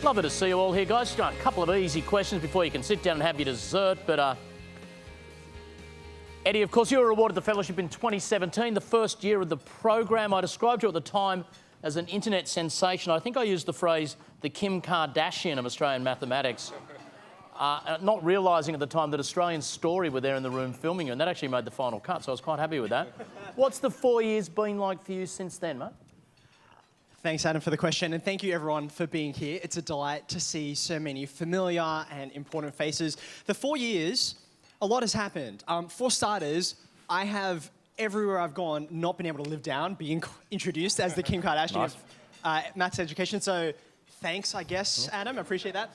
Lovely to see you all here, guys. Just got a couple of easy questions before you can sit down and have your dessert. But Eddie, of course, you were awarded the fellowship in 2017, the first year of the program. I described you at the time as an internet sensation. I think I used the phrase the Kim Kardashian of Australian mathematics, not realising at the time that Australian Story were there in the room filming you, and that actually made the final cut, so I was quite happy with that. What's the 4 years been like for you since then, mate? Thanks, Adam, for the question, and thank you, everyone, for being here. It's a delight to see so many familiar and important faces. The 4 years, a lot has happened. For starters, I have, everywhere I've gone, not been able to live down being introduced as the Kim Kardashian of maths education, so thanks, I guess, Adam, I appreciate that.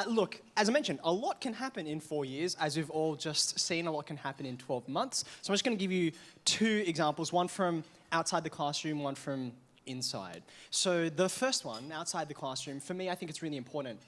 Look, as I mentioned, a lot can happen in 4 years, as we've all just seen, a lot can happen in 12 months. So I'm just going to give you two examples, one from outside the classroom, one from inside. So the first one, outside the classroom, for me, I think it's really important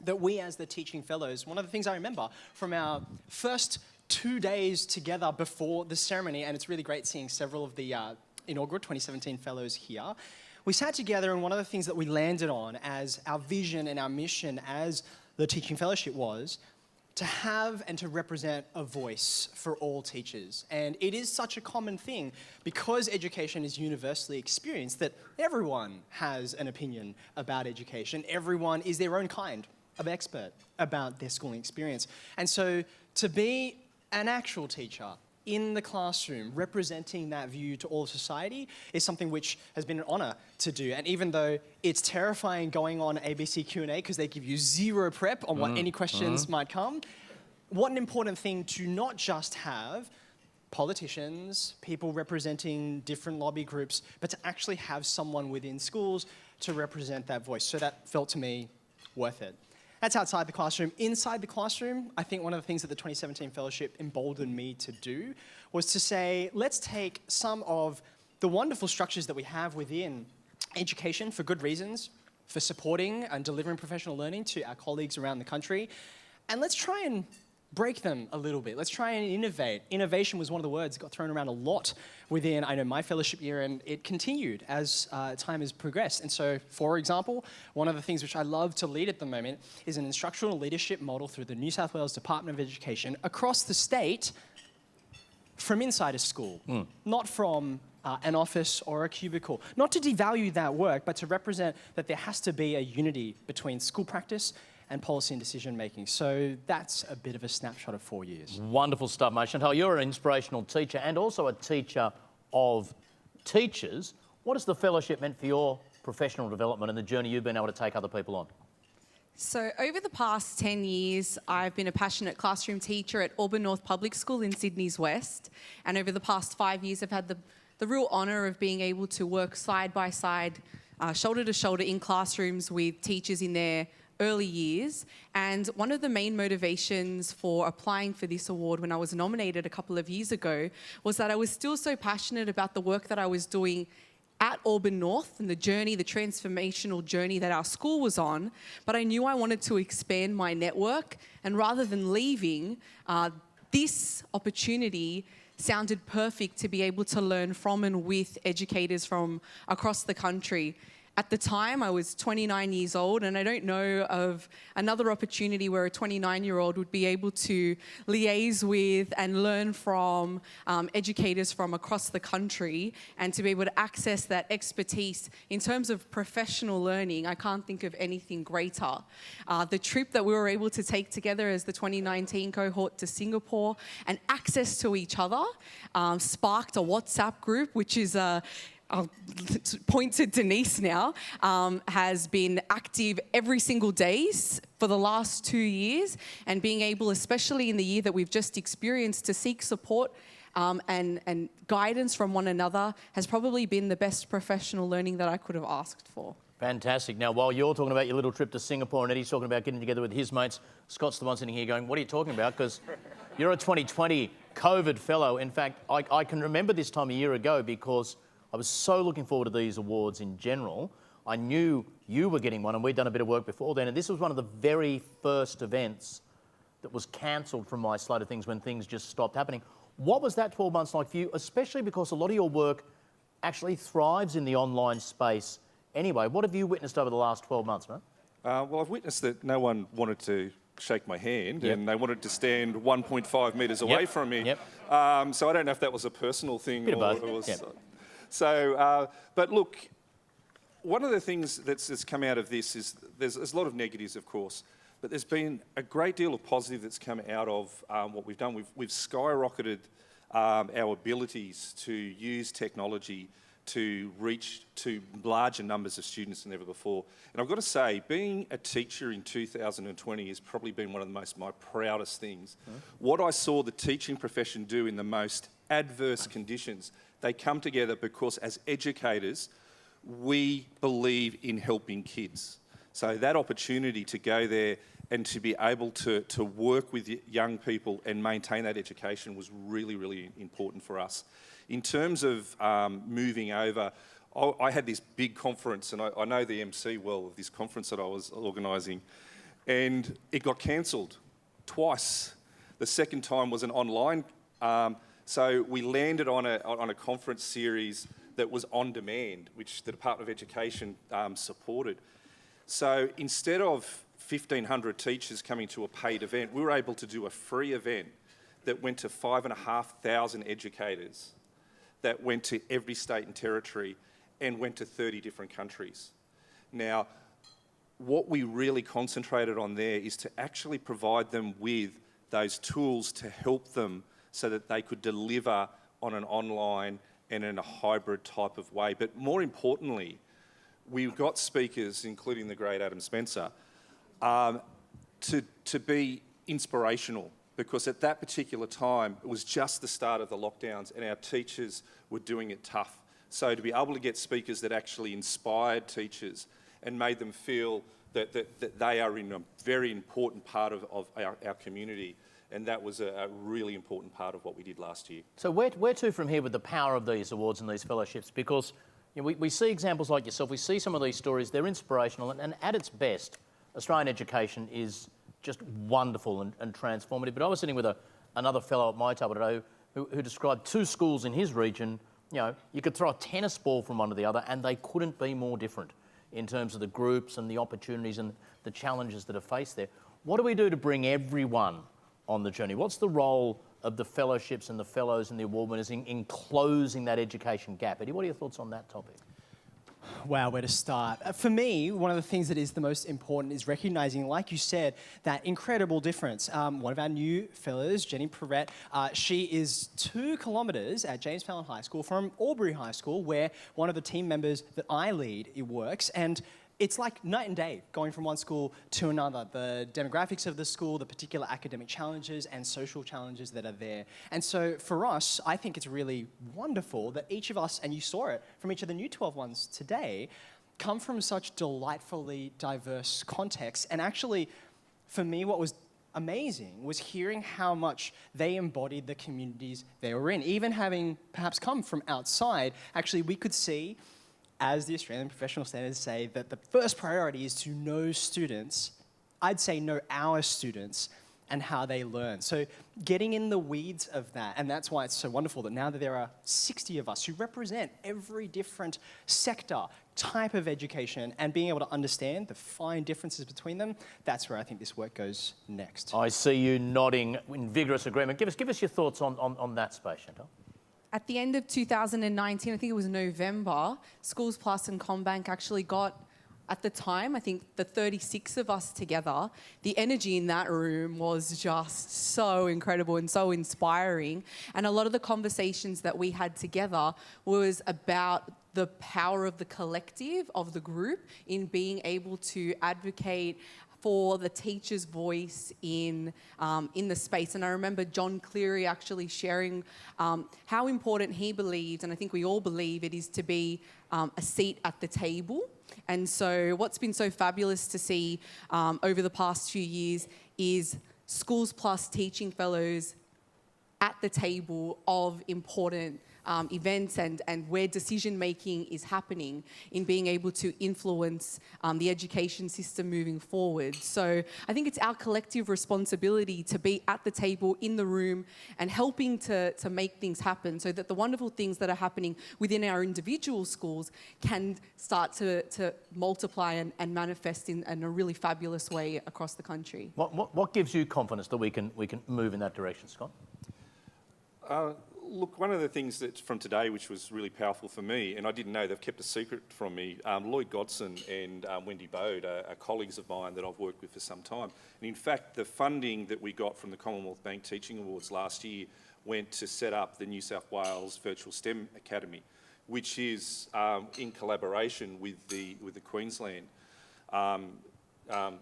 that we as the teaching fellows, one of the things I remember from our first 2 days together before the ceremony, and it's really great seeing several of the inaugural 2017 fellows here, we sat together, and one of the things that we landed on as our vision and our mission as the teaching fellowship was to have and to represent a voice for all teachers. And it is such a common thing because education is universally experienced that everyone has an opinion about education. Everyone is their own kind of expert about their schooling experience. And so to be an actual teacher in the classroom representing that view to all of society is something which has been an honour to do. And even though it's terrifying going on ABC Q&A because they give you zero prep on what any questions might come, what an important thing to not just have politicians, people representing different lobby groups, but to actually have someone within schools to represent that voice. So that felt to me worth it. That's outside the classroom. Inside the classroom, I think one of the things that the 2017 fellowship emboldened me to do was to say, let's take some of the wonderful structures that we have within education for good reasons, for supporting and delivering professional learning to our colleagues around the country, and let's try and break them a little bit. Let's try and innovate. Innovation was one of the words that got thrown around a lot within, I know, my fellowship year, and it continued as time has progressed. And so, for example, one of the things which I love to lead at the moment is an instructional leadership model through the New South Wales Department of Education across the state from inside a school, not from an office or a cubicle. Not to devalue that work, but to represent that there has to be a unity between school practice and policy and decision making. So that's a bit of a snapshot of 4 years. Wonderful stuff, mate. Chantal, you're an inspirational teacher and also a teacher of teachers. What has the fellowship meant for your professional development and the journey you've been able to take other people on? So over the past 10 years, I've been a passionate classroom teacher at Auburn North Public School in Sydney's West. And over the past 5 years, I've had the real honour of being able to work side by side, shoulder to shoulder in classrooms with teachers in their early years. And one of the main motivations for applying for this award when I was nominated a couple of years ago was that I was still so passionate about the work that I was doing at Auburn North and the journey, the transformational journey that our school was on, but I knew I wanted to expand my network, and rather than leaving, this opportunity sounded perfect to be able to learn from and with educators from across the country. At the time, I was 29 years old, and I don't know of another opportunity where a 29-year-old would be able to liaise with and learn from educators from across the country, and to be able to access that expertise in terms of professional learning. I can't think of anything greater. The trip that we were able to take together as the 2019 cohort to Singapore and access to each other sparked a WhatsApp group, which is I'll point to Denise now, has been active every single day for the last 2 years, and being able, especially in the year that we've just experienced, to seek support and guidance from one another has probably been the best professional learning that I could have asked for. Fantastic. Now, while you're talking about your little trip to Singapore and Eddie's talking about getting together with his mates, Scott's the one sitting here going, what are you talking about? Because you're a 2020 COVID fellow. In fact, I can remember this time a year ago because I was so looking forward to these awards in general. I knew you were getting one, and we'd done a bit of work before then, and this was one of the very first events that was cancelled from my slate of things when things just stopped happening. What was that 12 months like for you, especially because a lot of your work actually thrives in the online space anyway? What have you witnessed over the last 12 months, mate? Well, I've witnessed that no one wanted to shake my hand and they wanted to stand 1.5 metres away from me. Yep. So I don't know if that was a personal thing Bit of or both. it was... Yep. So, but look, one of the things that's come out of this is there's a lot of negatives, of course, but there's been a great deal of positive that's come out of what we've done. We've skyrocketed our abilities to use technology to reach to larger numbers of students than ever before. And I've got to say, being a teacher in 2020 has probably been one of my proudest things. What I saw the teaching profession do in the most adverse conditions, they come together because as educators, we believe in helping kids. So that opportunity to go there and to be able to work with young people and maintain that education was really, really important for us. In terms of moving over, I had this big conference, and I know the MC well of this conference that I was organising, and it got cancelled twice. The second time was an online, so we landed on a conference series that was on demand, which the Department of Education supported. So instead of 1,500 teachers coming to a paid event, we were able to do a free event that went to 5,500 educators, that went to every state and territory and went to 30 different countries. Now, what we really concentrated on there is to actually provide them with those tools to help them so that they could deliver on an online and in a hybrid type of way. But more importantly, we've got speakers, including the great Adam Spencer, to be inspirational, because at that particular time, it was just the start of the lockdowns and our teachers were doing it tough. So to be able to get speakers that actually inspired teachers and made them feel that they are in a very important part of our community, and that was a really important part of what we did last year. So where to from here with the power of these awards and these fellowships? Because we see examples like yourself, we see some of these stories, they're inspirational, and at its best, Australian education is just wonderful and transformative. But I was sitting with another fellow at my table today who described 2 schools in his region. You could throw a tennis ball from one to the other and they couldn't be more different in terms of the groups and the opportunities and the challenges that are faced there. What do we do to bring everyone on the journey? What's the role of the fellowships and the fellows and the award winners in closing that education gap? Eddie, what are your thoughts on that topic? Wow, where to start? For me, one of the things that is the most important is recognising, like you said, that incredible difference. One of our new fellows, Jenny Perrett, she is 2 kilometres at James Fallon High School from Albury High School, where one of the team members that I lead, it works. And it's like night and day going from one school to another. The demographics of the school, the particular academic challenges and social challenges that are there. And so for us, I think it's really wonderful that each of us, and you saw it from each of the new 12 ones today, come from such delightfully diverse contexts. And actually, for me, what was amazing was hearing how much they embodied the communities they were in. Even having perhaps come from outside, actually we could see, as the Australian professional standards say, that the first priority is to know students, I'd say know our students and how they learn. So getting in the weeds of that, and that's why it's so wonderful that now that there are 60 of us who represent every different sector, type of education, and being able to understand the fine differences between them, that's where I think this work goes next. I see you nodding in vigorous agreement. Give us your thoughts on that space, Chantal. At the end of 2019, I think it was November, Schools Plus and CommBank actually got, at the time, I think the 36 of us together, the energy in that room was just so incredible and so inspiring. And a lot of the conversations that we had together was about the power of the collective, of the group, in being able to advocate for the teacher's voice in the space. And I remember John Cleary actually sharing how important he believed, and I think we all believe it is, to be a seat at the table. And so what's been so fabulous to see over the past few years is Schools Plus teaching fellows at the table of important events and where decision making is happening in being able to influence the education system moving forward. So I think it's our collective responsibility to be at the table, in the room, and helping to make things happen so that the wonderful things that are happening within our individual schools can start to multiply and manifest in a really fabulous way across the country. What gives you confidence that we can move in that direction, Scott? Look, one of the things that from today, which was really powerful for me, and I didn't know, they've kept a secret from me, Lloyd Godson and Wendy Bode are colleagues of mine that I've worked with for some time. And in fact, the funding that we got from the Commonwealth Bank Teaching Awards last year went to set up the New South Wales Virtual STEM Academy, which is in collaboration with the Queensland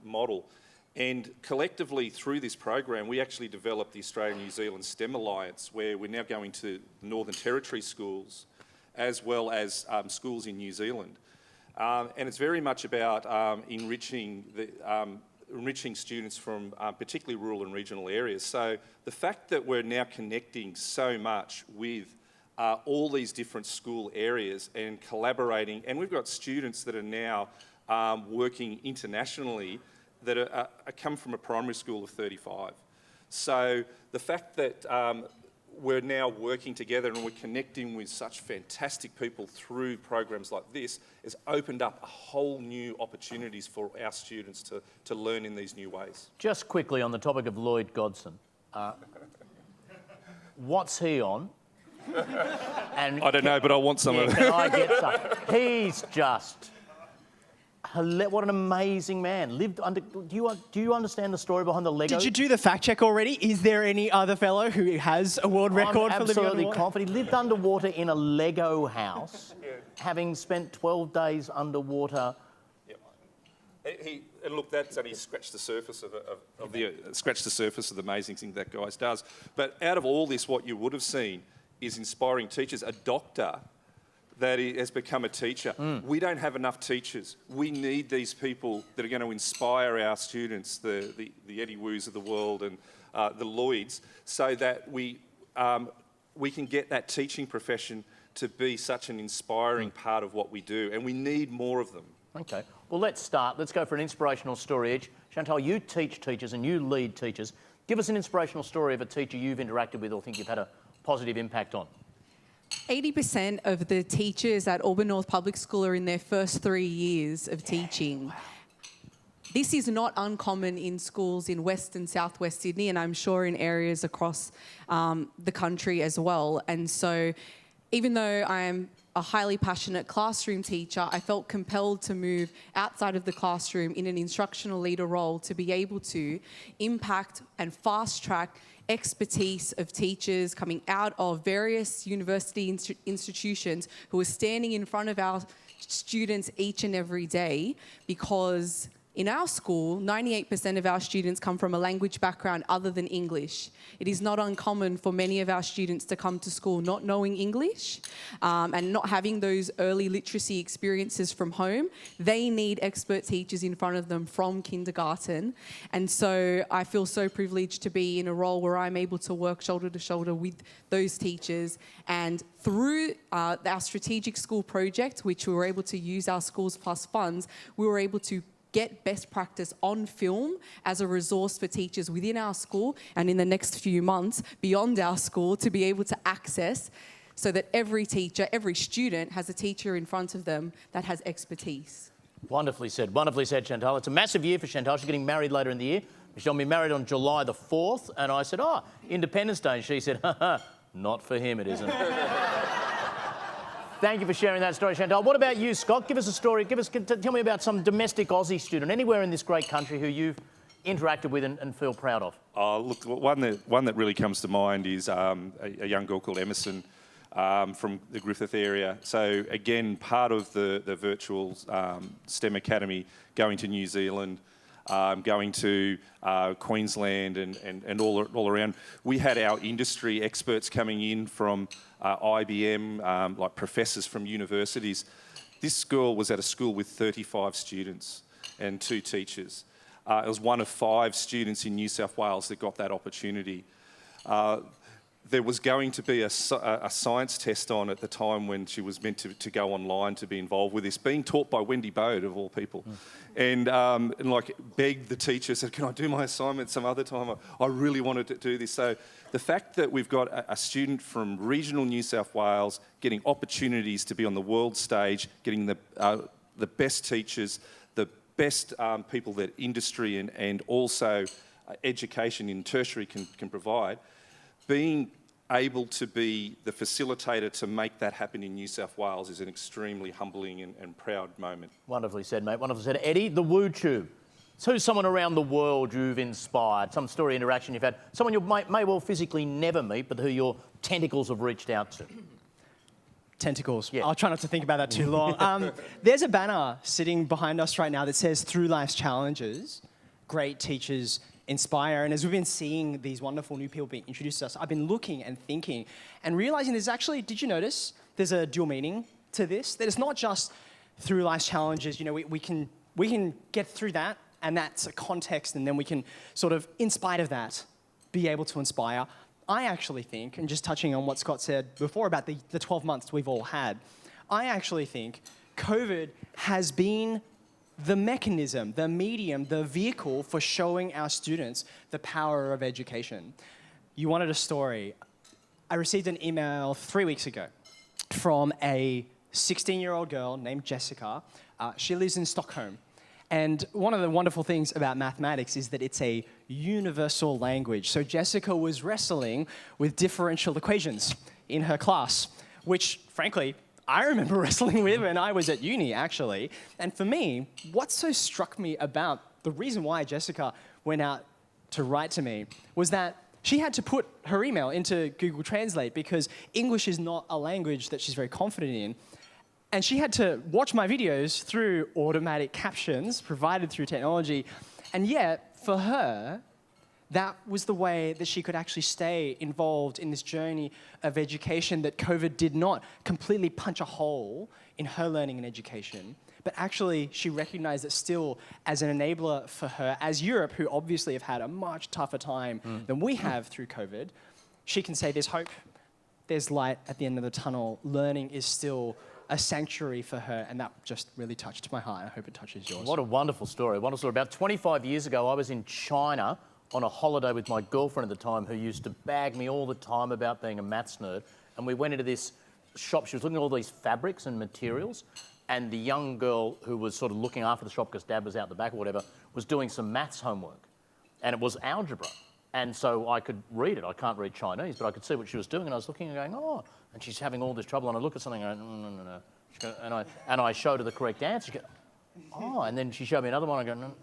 model. And collectively through this program, we actually developed the Australia-New Zealand STEM Alliance, where we're now going to Northern Territory schools as well as schools in New Zealand. And it's very much about enriching students from particularly rural and regional areas. So the fact that we're now connecting so much with all these different school areas and collaborating, and we've got students that are now working internationally that are come from a primary school of 35. So the fact that we're now working together and we're connecting with such fantastic people through programs like this has opened up a whole new opportunities for our students to learn in these new ways. Just quickly on the topic of Lloyd Godson, what's he on? And I don't know, but I want some of it. Can I get some? He's just... What an amazing man. Lived under. Do you understand the story behind the Lego? Did you do the fact check already? Is there any other fellow who has a world record for living underwater? I'm absolutely confident. He lived underwater in a Lego house, having spent 12 days underwater. Yep. And look, that's only scratched the surface of the amazing thing that guy does. But out of all this, what you would have seen is inspiring teachers. A doctor that has become a teacher. We don't have enough teachers. We need these people that are going to inspire our students, the Eddie Woos of the world and the Lloyds, so that we can get that teaching profession to be such an inspiring part of what we do, and we need more of them. Okay, well let's start. Let's go for an inspirational story each. Chantal, you teach teachers and you lead teachers. Give us an inspirational story of a teacher you've interacted with or think you've had a positive impact on. 80% of the teachers at Auburn North Public School are in their first 3 years of teaching. Wow. This is not uncommon in schools in West and Southwest Sydney, and I'm sure in areas across the country as well. And so even though I am a highly passionate classroom teacher, I felt compelled to move outside of the classroom in an instructional leader role to be able to impact and fast track expertise of teachers coming out of various university institutions who are standing in front of our students each and every day, because in our school, 98% of our students come from a language background other than English. It is not uncommon for many of our students to come to school not knowing English and not having those early literacy experiences from home. They need expert teachers in front of them from kindergarten. And so I feel so privileged to be in a role where I'm able to work shoulder to shoulder with those teachers. And through our strategic school project, which we were able to use our Schools Plus funds, we were able to get best practice on film as a resource for teachers within our school and in the next few months beyond our school to be able to access, so that every teacher, every student has a teacher in front of them that has expertise. Wonderfully said, Chantal. It's a massive year for Chantal. She's getting married later in the year. She'll be married on July the 4th, and I said, Independence Day, and she said, not for him it isn't. Thank you for sharing that story, Chantal. What about you, Scott? Give us a story. Tell me about some domestic Aussie student anywhere in this great country who you've interacted with and feel proud of. Look, one that really comes to mind is a young girl called Emerson from the Griffith area. So again, part of the virtual STEM Academy, going to New Zealand, going to Queensland and all around. We had our industry experts coming in from IBM, like professors from universities. This girl was at a school with 35 students and 2 teachers. It was one of 5 students in New South Wales that got that opportunity. there was going to be a science test on at the time when she was meant to go online to be involved with this, being taught by Wendy Bode, of all people. And like begged the teacher, said, can I do my assignment some other time? I really wanted to do this. So the fact that we've got a student from regional New South Wales getting opportunities to be on the world stage, getting the best teachers, the best people that industry and also education in tertiary can provide, being able to be the facilitator to make that happen in New South Wales is an extremely humbling and proud moment. Wonderfully said, mate. Wonderfully said. Eddie, the Woo Tube. So who's someone around the world you've inspired, some story interaction you've had, someone you may well physically never meet, but who your tentacles have reached out to? Tentacles. Yeah. I'll try not to think about that too long. There's a banner sitting behind us right now that says Through Life's Challenges, great teachers inspire. And as we've been seeing these wonderful new people being introduced to us, I've been looking and thinking and realizing there's actually, did you notice, there's a dual meaning to this? That it's not just through life's challenges, you know, we can get through that, and that's a context, and then we can sort of, in spite of that, be able to inspire. I actually think, and just touching on what Scott said before about the 12 months we've all had, I actually think COVID has been the mechanism, the medium, the vehicle for showing our students the power of education. You wanted a story. I received an email 3 weeks ago from a 16-year-old girl named Jessica. She lives in Stockholm. And one of the wonderful things about mathematics is that it's a universal language. So Jessica was wrestling with differential equations in her class, which, frankly, I remember wrestling with when I was at uni, actually. And for me, what so struck me about the reason why Jessica went out to write to me was that she had to put her email into Google Translate because English is not a language that she's very confident in. And she had to watch my videos through automatic captions provided through technology. And yet, for her, that was the way that she could actually stay involved in this journey of education, that COVID did not completely punch a hole in her learning and education, but actually she recognized that still as an enabler for her, as Europe, who obviously have had a much tougher time than we have through COVID, she can say there's hope, there's light at the end of the tunnel. Learning is still a sanctuary for her, and that just really touched my heart. I hope it touches yours. What a wonderful story. Wonderful story. About 25 years ago, I was in China on a holiday with my girlfriend at the time, who used to bag me all the time about being a maths nerd. And we went into this shop. She was looking at all these fabrics and materials, and the young girl who was sort of looking after the shop because Dad was out the back or whatever was doing some maths homework, and it was algebra. And so I could read it. I can't read Chinese, but I could see what she was doing, and I was looking and going, oh, and she's having all this trouble, and I look at something and I go, no. She go, and I showed her the correct answer. She goes, oh, and then she showed me another one. I go, no.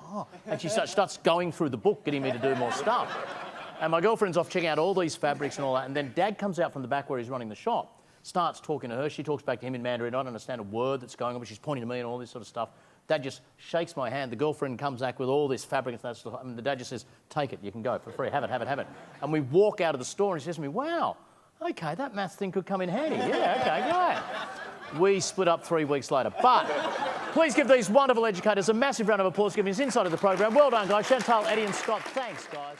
Oh, and she starts going through the book, getting me to do more stuff. And my girlfriend's off checking out all these fabrics and all that, and then Dad comes out from the back where he's running the shop, starts talking to her. She talks back to him in Mandarin. I don't understand a word that's going on, but she's pointing to me and all this sort of stuff. Dad just shakes my hand. The girlfriend comes back with all this fabric and that stuff. And the dad just says, take it, you can go for free, have it. And we walk out of the store and she says to me, wow, okay, that maths thing could come in handy. Yeah, okay, great. We split up 3 weeks later. But please give these wonderful educators a massive round of applause, giving us insight of the program. Well done, guys. Chantal, Eddie and Scott, thanks, guys.